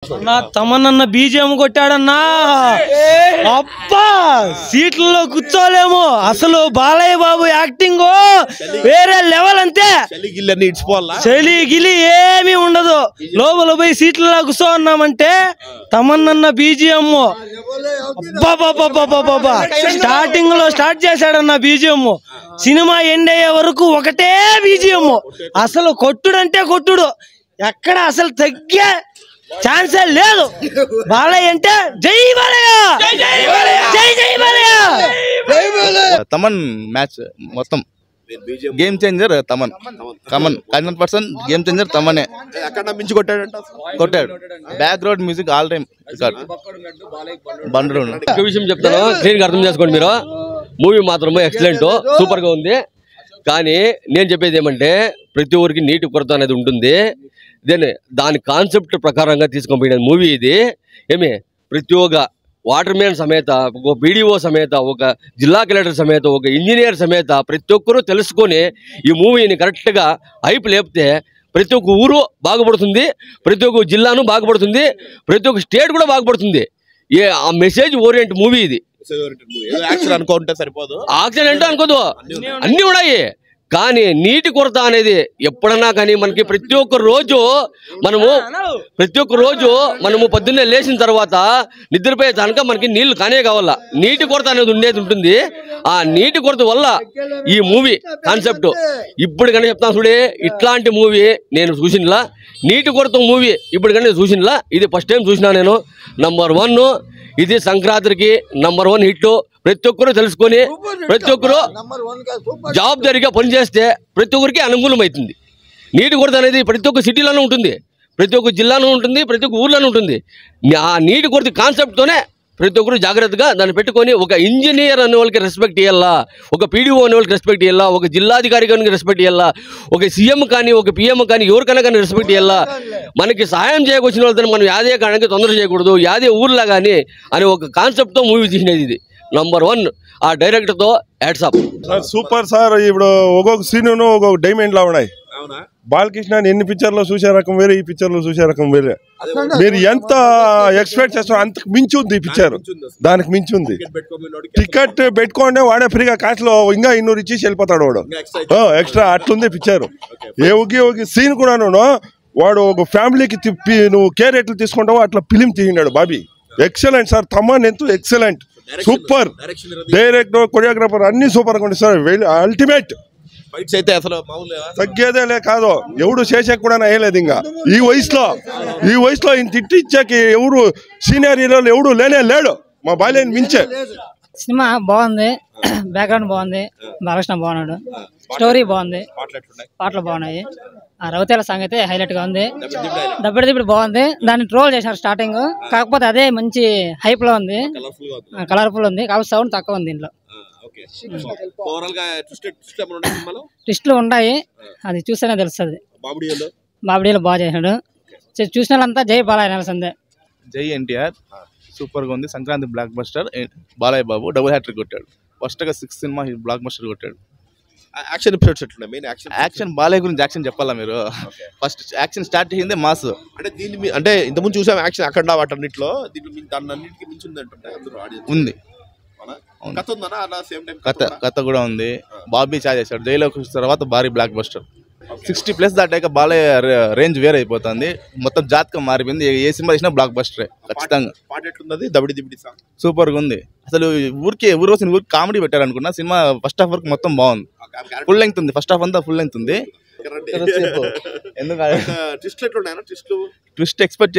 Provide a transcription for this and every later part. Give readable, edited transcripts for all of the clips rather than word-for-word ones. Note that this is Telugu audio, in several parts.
నా తమనన్న బీజేఎం కొట్టాడన్నా అబ్బా సీట్లలో కూర్చోలేము అసలు బాలయ్య బాబు యాక్టింగ్ వేరే లెవెల్ అంతే చలి గిలి ఏమీ ఉండదు లోపల పోయి సీట్లలో కూర్చోన్నామంటే తమనన్న బీజేఎం అబ్బా స్టార్టింగ్ లో స్టార్ట్ చేశాడన్న బీజేఎం సినిమా ఎండ్ అయ్యే వరకు ఒకటే బీజేఎం అసలు కొట్టుడంటే కొట్టుడు ఎక్కడ అసలు తగ్గే ఛాన్సే లేదు బాలయ్య అంటే జై బాలయ్య జై జై బాలయ్య తమన్ మ్యాచ్ మొత్తం game changer Thaman 100% game changer తమనే కొట్టాడు బ్యాక్గ్రౌండ్ మ్యూజిక్ ఆల్ టైమ్ బండరు ఒక విషయం చెప్తాను క్లీన్గా అర్థం చేసుకోండి మీరు మూవీ మాత్రమే ఎక్సలెంట్ సూపర్ గా ఉంది కానీ నేను చెప్పేది ఏమంటే ప్రతి ఒక్కరికి నీటి కొరత అనేది ఉంటుంది దాని కాన్సెప్ట్ ప్రకారంగా తీసుకొని మూవీ ఇది ఏమి ప్రతి ఒక్క వాటర్ మ్యాన్ సమేత ఒక బీడీఓ సమేత ఒక జిల్లా కలెక్టర్ సమేత ఒక ఇంజనీర్ సమేత ప్రతి ఒక్కరూ తెలుసుకొని ఈ మూవీని కరెక్ట్గా హైప్ లేపితే ప్రతి ఒక్క ఊరు బాగుపడుతుంది ప్రతి ఒక్క జిల్లాను బాగుపడుతుంది ప్రతి ఒక్క స్టేట్ కూడా బాగుపడుతుంది ఆ మెసేజ్ ఓరియంట్ మూవీ ఇది యాక్షన్ అనుకుంటే సరిపోదు యాక్షన్ అంటే అనుకోదు అన్నీ ఉన్నాయి కానీ నీటి కొరత అనేది ఎప్పుడన్నా కానీ మనకి ప్రతి ఒక్క రోజు మనము పొద్దున్నే లేచిన తర్వాత నిద్రపోయే దానిక మనకి నీళ్లు కానే కావాలా నీటి కొరత అనేది ఉంటుంది ఆ నీటి కొరత వల్ల ఈ మూవీ కాన్సెప్ట్ ఇప్పుడు కానీ చెప్తాను చూడే ఇట్లాంటి మూవీ నేను చూసినలా నీటి కొరత మూవీ ఇప్పుడు కానీ చూసినలా ఇది ఫస్ట్ టైం చూసినా నేను #1 ఇది సంక్రాంతికి #1 హిట్ ప్రతి ఒక్కరు తెలుసుకొని ప్రతి ఒక్కరు జవాబుదారీగా పనిచేస్తే ప్రతి ఒక్కరికి అనుకూలం అవుతుంది నీటి కొరత అనేది ప్రతి ఒక్క సిటీలోనూ ఉంటుంది ప్రతి ఒక్క జిల్లాలో ఉంటుంది ప్రతి ఒక్క ఊర్లోనూ ఉంటుంది ఆ నీటి కొరత కాన్సెప్ట్తోనే ప్రతి ఒక్కరు జాగ్రత్తగా దాన్ని పెట్టుకొని ఒక ఇంజనీర్ అనే వాళ్ళకి రెస్పెక్ట్ ఇవ్వాలా ఒక పీడీఓ అనే వాళ్ళకి రెస్పెక్ట్ ఇవ్వాలా ఒక జిల్లాధికారి కానీ రెస్పెక్ట్ ఇవ్వాలా ఒక సీఎం కానీ ఒక పిఎం కానీ ఎవరికైనా కానీ రెస్పెక్ట్ ఇవ్వాలా మనకి సహాయం చేయకొచ్చిన వాళ్ళతో మనం యాదే కానీ తొందర చేయకూడదు యాదే ఊర్లో కానీ అనే ఒక కాన్సెప్ట్తో మూవీ తీసినది ఇది #1 ఆ డైరెక్టర్తో హ్యాట్స్ ఆఫ్ సూపర్ సార్ ఇప్పుడు ఒక్కొక్క సీన్ ఒక్కొక్క డైమండ్ లా ఉన్నాయి బాలకృష్ణ ఎన్ని పిక్చర్లో చూసే రకం వేరే ఈ పిక్చర్లో చూసే రకం వేరే మీరు ఎంత ఎక్స్పెక్ట్ చేస్తారో అంతకు మించి ఉంది ఈ పిక్చర్ దానికి మించి ఉంది టికెట్ పెట్టుకోండి వాడే ఫ్రీగా కాస్ట్లో ఇంకా 200 ఇచ్చేసి వెళ్ళిపోతాడు వాడు ఎక్స్ట్రా అట్లుంది పిక్చర్ ఒక సీన్ కూడాను వాడు ఒక ఫ్యామిలీకి తిప్పి నువ్వు కేర్ ఎట్లు తీసుకుంటావో అట్లా ఫిలిం తీసినాడు బాబీ ఎక్సలెంట్ సార్ తమన్ ఎంతో ఎక్సలెంట్ సూపర్ డైరెక్టర్ కొరియోగ్రాఫర్ అన్ని సూపర్ గా సార్ అల్టిమేట్ అయితే అసలు తగ్గేదేలే కాదు ఎవడు చేసే కూడా వేయలేదు ఇంకా ఈ వయసులో ఇంత తిట్టి ఇచ్చాకి ఎవరు సీనియర్ హీరోలు ఎవడు లేడు మా బాల్యాన్ని మించే సినిమా బాగుంది బ్యాక్గ్రౌండ్ బాగుంది బాలకృష్ణ బాగున్నాడు స్టోరీ బాగుంది పాటలు బాగున్నాయి రవితేల సాంగ్ అయితే హైలైట్ గా ఉంది దబ్బిడి బాగుంది దాన్ని ట్రోల్ చేశారు స్టార్టింగ్ కాకపోతే అదే మంచి హైప్ లో ఉంది కలర్ఫుల్ ఉంది కాకపోతే సౌండ్ తక్కువ ఉంది దీంట్లో ట్విస్టులు ఉన్నాయి అది చూస్తేనే తెలుస్తుంది బాబుడీలో బాగా చేశాడు చూసిన వాళ్ళంతా జై బాలయ్య నెలసిందే జై ఎన్టీఆర్ సూపర్ గా ఉంది Sankranti block buster Balayya Babu double hat trick కొట్టాడు ఫస్ట్ గా 6 సినిమా బ్లాక్ బస్టర్ కొట్టాడు యాక్షన్ ఎపిసోడ్స్ ఎట్లున్నాయి మెయిన్ యాక్షన్ బాలయ్య గురించి యాక్షన్ చెప్పాలా మీరు ఫస్ట్ యాక్షన్ స్టార్ట్ చేసిందే మాస్ అంటే దీన్ని అంటే ఇంతకుముందు చూసాం యాక్షన్ అక్కడ వాటన్నిటిలో దీంట్లో దాన్ని అన్నిటికీ మించి ఉంది అంటుంటే అందరూ ఉంది కథ ఉందనా అలా సేమ్ టైం కథ కూడా ఉంది బాబీ చాయ్ చేశాడు జైలోకి వచ్చిన తర్వాత భారీ బ్లాక్ బస్టర్ 60+ దాటాక బాలయ్య రేంజ్ వేరే అయిపోతుంది మొత్తం జాతకం మారిపోయింది ఏ సినిమా చేసినా బ్లాక్ బస్టరే ఖచ్చితంగా పాట ఎట్లున్నది దబిడి దిబిడి సాంగ్ సూపర్ గా ఉంది అసలు ఊరికి కామెడీ పెట్టారు అనుకున్నా సినిమా ఫస్ట్ హాఫ్ వరకు మొత్తం బాగుంది ఫుల్ లెంగ్త్ ఉంది ఫస్ట్ హాఫ్ అంతా ఫుల్ లెంగ్త్ ఉంది ట్విస్ట్ ఎక్స్పెక్ట్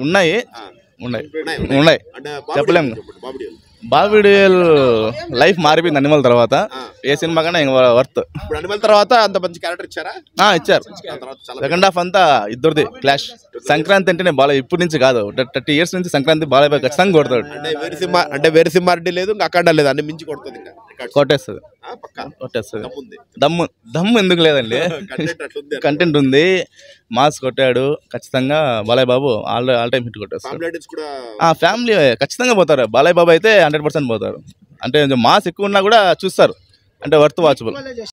ఉన్నాయి చెప్పలేము బాబుడి లైఫ్ మారిపోయింది అనిమల్ తర్వాత ఏ సినిమా కన్నా వర్త్ అనిమల్ తర్వాత అంత మంచి క్యారెక్టర్ ఇచ్చారు సెకండ్ హాఫ్ అంతా ఇద్దరిది క్లాష్ సంక్రాంతి అంటేనే బాలయ్య ఇప్పటి నుంచి కాదు 30 years నుంచి సంక్రాంతి బాలయ్య ఖచ్చితంగా కొడతాడు అంటే వేరే సినిమా లేదు ఇంకా అక్కడ లేదు అన్ని మించి కొడుతుంది కొట్టేస్తుంది దమ్ము ఎందుకు లేదండి కంటెంట్ ఉంది మాస్ కొట్టాడు ఖచ్చితంగా Balayya Babu all time hit కొట్టేస్తారు ఫ్యామిలీ ఖచ్చితంగా పోతారు బాలయ్య బాబు అయితే 100% పోతారు అంటే మాస్ ఎక్కువ ఉన్నా కూడా చూస్తారు అంటే వర్త్ వాచబుల్